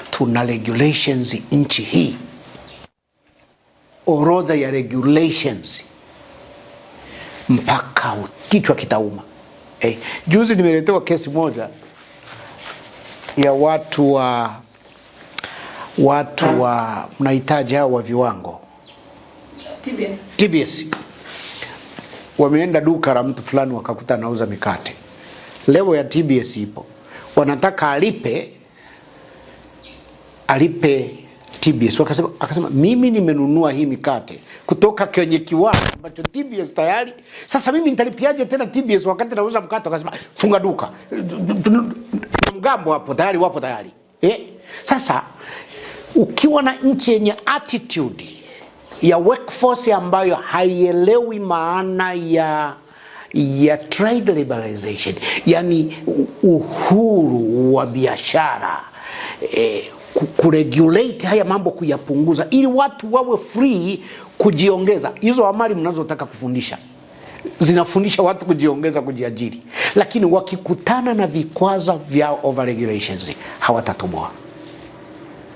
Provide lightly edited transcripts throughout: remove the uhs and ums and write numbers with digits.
tuna regulations nchi hii, orodha ya regulations mpaka kichwa kitauma. Juzi nimeletewa kesi moja ya watu wa mnahitaji hao wa viwango TBS. Wameenda duka la mtu fulani wakakuta anauza mikate. Level ya TBS ipo. Wanataka alipe TBS. Akasema mimi nimenunua hii mikate kutoka kwenye kiwanda ambacho TBS tayari. Sasa mimi nitalipiaje tena TBS wakati nauza mkate? Akasema funga duka. Mgambo hapo tayari wapo tayari. Sasa ukiwa na nchi yenye attitude ya workforce ambayo haielewi maana ya trade liberalization, yani uhuru wa biashara, kuregulate haya mambo, kuyapunguza ili watu wawe free kujiongeza. Hizo amali mnazotaka kufundisha zinafundisha watu kujiongeza, kujiajiri, lakini wakikutana na vikwazo vya overregulations hawatatoboa.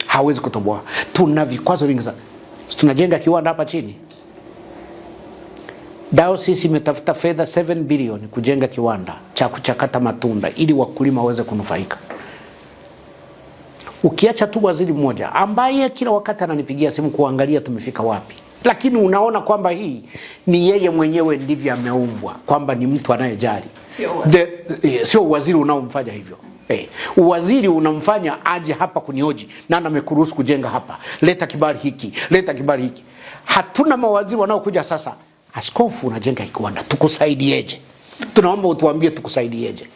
Hawezi kutoboa. Tuna vikwazo vingi sana. Tunajenga kiwanda hapa chini. Dayosisi imetafuta fedha 7 bilioni kujenga kiwanda cha kuchakata matunda ili wakulima waweze kunufaika. Ukiacha tu waziri mmoja ambaye kila wakati ananipigia simu kuangalia tumefika wapi. Lakini unaona kwamba hii ni yeye mwenyewe ndivyo ameumbwa, kwamba ni mtu anayejali. Sio waziri unaomfanya hivyo. Uwaziri unamfanya aje hapa kunioji, nani amekuruhusu kujenga hapa, leta kibali hiki, leta kibali hiki. Hatuna mawaziri wanaokuja sasa, askofu unajenga kiwanda, tukusaidieje? Tunaomba utuambie tukusaidieje.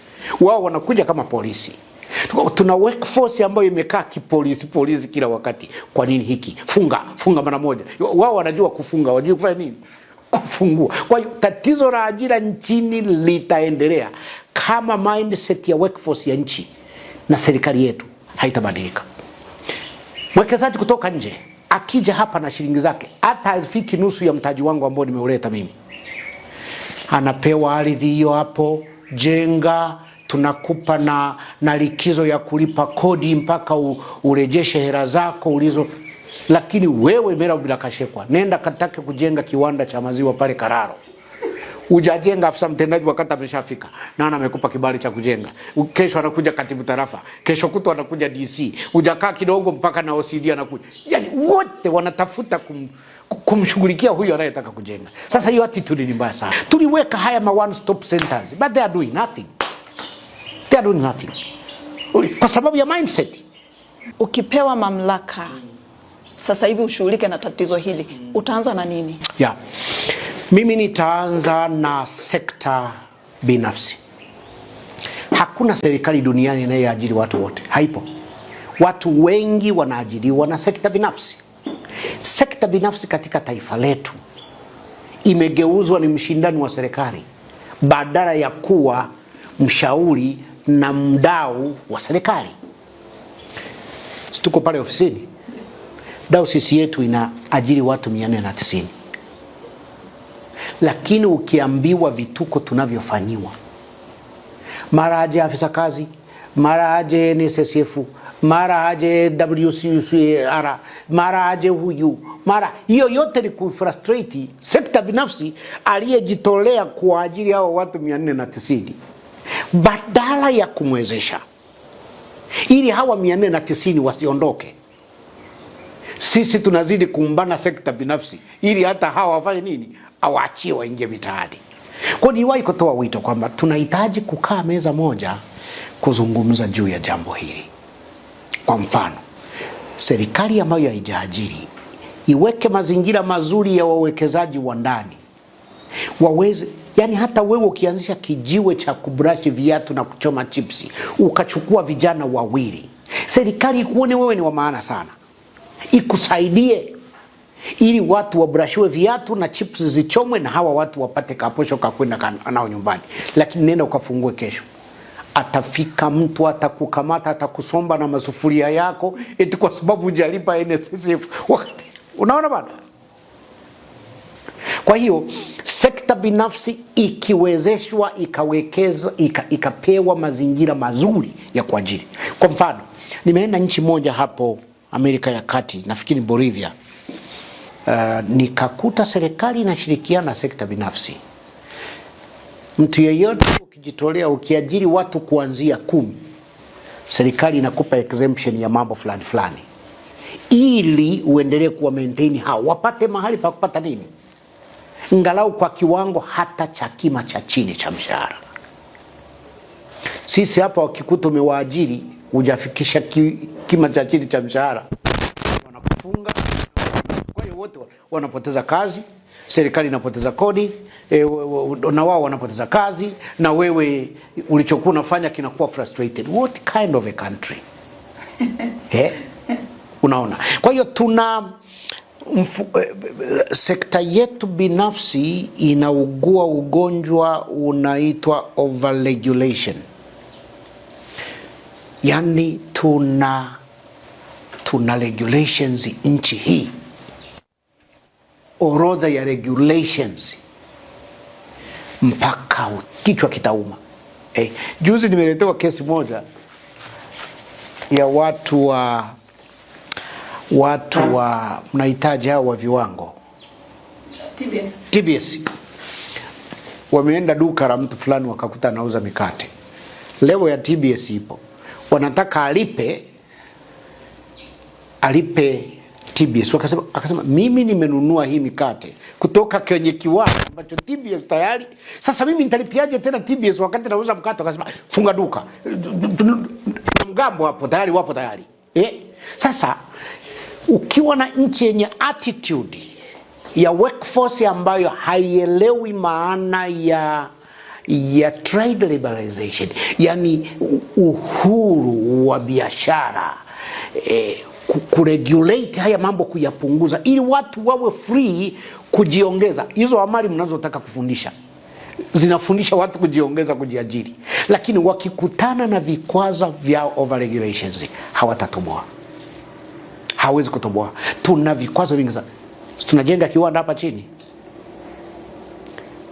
Wao wanakuja kama polisi. Tuna workforce ambayo imekaa polisi kila wakati. Kwa nini hiki? Funga mara moja. Wao wanajua kufunga, wajua kufanya nini? Kufungua. Kwa hiyo tatizo la ajira nchini litaendelea kama mindset ya workforce ya nchi na serikali yetu haitabadilika. Mwekezaji kutoka nje akija hapa na shilingi zake hata hazifiki nusu ya mtaji wangu ambao nimeuleta mimi, anapewa ardhi hiyo hapo, jenga, tunakupa na likizo ya kulipa kodi mpaka urejeshe hela zako ulizo. Lakini wewe Mera bila kashekwa, nenda katake kujenga kiwanda cha maziwa pale Kararo. Ujajenga, afisa mtendaji wakati ameshafika, nani amekupa kibali cha kujenga? Kesho anakuja katibu tarafa, kesho kutwa anakuja DC. Ujakaa kidogo mpaka na OCD anakuja. Yani wote wanatafuta kumshughulikia huyo anayetaka kujenga. Sasa hiyo attitude ni mbaya sana. Tuliweka haya one stop centers, but they are doing nothing. They are doing nothing. Kwa sababu ya mindset. Ukipewa mamlaka sasa hivi ushughulike na tatizo hili, utaanza na nini? Mimi nitaanza na sekta binafsi. Hakuna serikali duniani inayoajiri watu wote. Haipo. Watu wengi wanaajiriwa na sekta binafsi. Sekta binafsi katika taifa letu imegeuzwa ni mshindani wa serikali badala ya kuwa mshauri na mdau wa serikali. Tuko pale ofisini. Dayosisi yetu inaajiri watu 490. Lakini ukiambiwa vituko tunavyofanyiwa, mara aje afisa kazi, mara aje NSSF, mara aje WCR, mara aje huyu, mara hiyo yote ni kufrustrate sekta binafsi aliyejitolea kwa ajili hao watu 490, badala ya kumwezesha ili hawa 490 wasiondoke. Sisi tunazidi kumbana sekta binafsi ili hata hawa wafanye nini? Awaachie waingie mitaani. Kwa niwahi kutoa wito kwamba tunahitaji kukaa meza moja kuzungumza juu ya jambo hili. Kwa mfano, serikali ambayo haijaajiri iweke mazingira mazuri ya wawekezaji wa ndani. Waweze, yani hata wewe ukianzisha kijiwe cha kubrush viatu na kuchoma chipsi, ukachukua vijana wawili, serikali ikuone wewe ni wa maana sana, ikusaidie ili watu wabrashiwe viatu na chips zichomwe na hawa watu wapate kaposho kakwenda nao nyumbani. Lakini nenda ukafungue kesho, atafika mtu atakukamata, atakusomba na masufuria yako eti kwa sababu hujalipa NSSF wakati. Unaona bana? Kwa hiyo sekta binafsi ikiwezeshwa, ikawekeza, ikapewa mazingira mazuri ya kuajiri. Kwa mfano, nimeenda nchi moja hapo Amerika ya Kati, nafikiri Bolivia, nikakuta serikali inashirikiana na sekta binafsi. Mtu yeyote ukijitolea, ukiajiri watu kuanzia 10, serikali inakupa exemption ya mambo fulani fulani, ili uendelee kuwa maintain hao, wapate mahali pa kupata nini, ngalau kwa kiwango hata cha kima cha chini cha mshahara. Sisi hapa wakikuta umewaajiri hujafikisha kima cha chini cha mshahara, wanakufunga. Kwa hiyo wote wanapoteza kazi, serikali inapoteza kodi, na wao wanapoteza kazi, na wewe ulichokuwa unafanya kinakuwa frustrated. What kind of a country? Unaona? Kwa hiyo tuna sekta yetu binafsi inaugua ugonjwa unaitwa overregulation. Yani tuna regulations nchi hii, orodha ya regulations mpaka kichwa kitauma. Juzi nimeletewa kesi moja ya watu wa mnahitaji hao wa viwango TBS. Wameenda duka la mtu fulani wakakuta anauza mikate. Level ya TBS ipo. Wanataka alipe TBS. Akasema mimi nimenunua hii mikate kutoka kwenye kiwanda ambacho TBS tayari. Sasa mimi nitalipiaje tena TBS wakati nauza mkate? Akasema funga duka. Mgambo hapo tayari wapo tayari. Sasa ukiwa na nchi yenye attitude ya workforce ambayo haielewi maana ya trade liberalization, yani uhuru wa biashara, kuregulate haya mambo, kuyapunguza ili watu wawe free kujiongeza. Hizo amali mnazotaka kufundisha zinafundisha watu kujiongeza, kujiajiri, lakini wakikutana na vikwazo vya overregulations hawatatoboa. Hawezi kutoboa. Tuna vikwazo vingi sana. Tunajenga kiwanda hapa chini.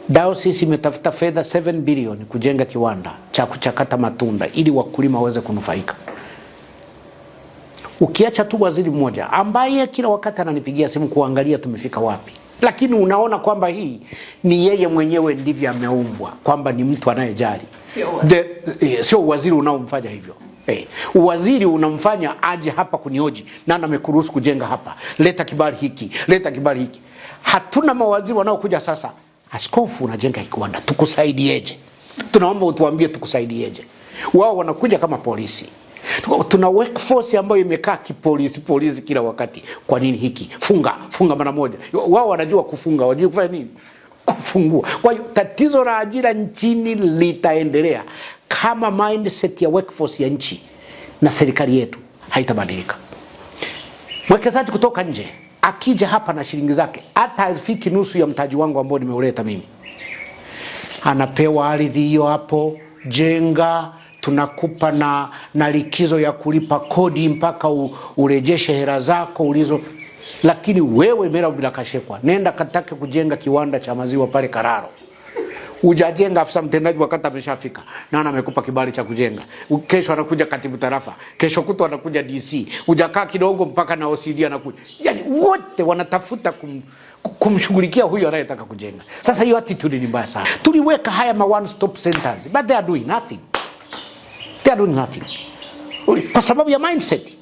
Diocese imetafuta fedha 7 bilioni kujenga kiwanda cha kuchakata matunda ili wakulima waweze kunufaika. Ukiacha tu waziri mmoja ambaye kila wakati ananipigia simu kuangalia tumefika wapi, lakini unaona kwamba hii ni yeye mwenyewe ndivyo ameumbwa, kwamba ni mtu anayejali. Sio waziri unaomfanya hivyo. Waziri unamfanya aje hapa kunihoji, nani amekuruhusu kujenga hapa, leta kibali hiki, leta kibali hiki. Hatuna mawaziri wanaokuja sasa, askofu unajenga kiwanda, tukusaidieje? Tunaomba utuambie tukusaidieje. Wao wanakuja kama polisi. Tuna workforce ambayo imekaa polisi kila wakati. Kwa nini hiki? Funga mara moja. Wao wanajua kufunga, wajui kufanya nini? Kufungua. Kwa hiyo tatizo la ajira nchini litaendelea kama mindset ya workforce ya nchi na serikali yetu haitabadilika. Mwekezaji kutoka nje akija hapa na shilingi zake hata hazifiki nusu ya mtaji wangu ambao nimeuleta mimi, anapewa ardhi hiyo hapo, jenga, tunakupa na likizo ya kulipa kodi mpaka urejeshe hela zako ulizo. Lakini wewe Mera bila kashekwa, nenda katake kujenga kiwanda cha maziwa pale Kararo. Ujajenga, afisa mtendaji wakati ameshafika na amekupa kibali cha kujenga. Kesho anakuja katibu tarafa, kesho kutwa anakuja DC. Ujakaa kidogo mpaka na OCD anakuja. Yani wote wanatafuta kumshughulikia huyo anayetaka kujenga. Sasa hiyo attitude ni mbaya sana. Tuliweka haya one stop centers, but they are doing nothing. They are doing nothing. Kwa sababu ya mindset.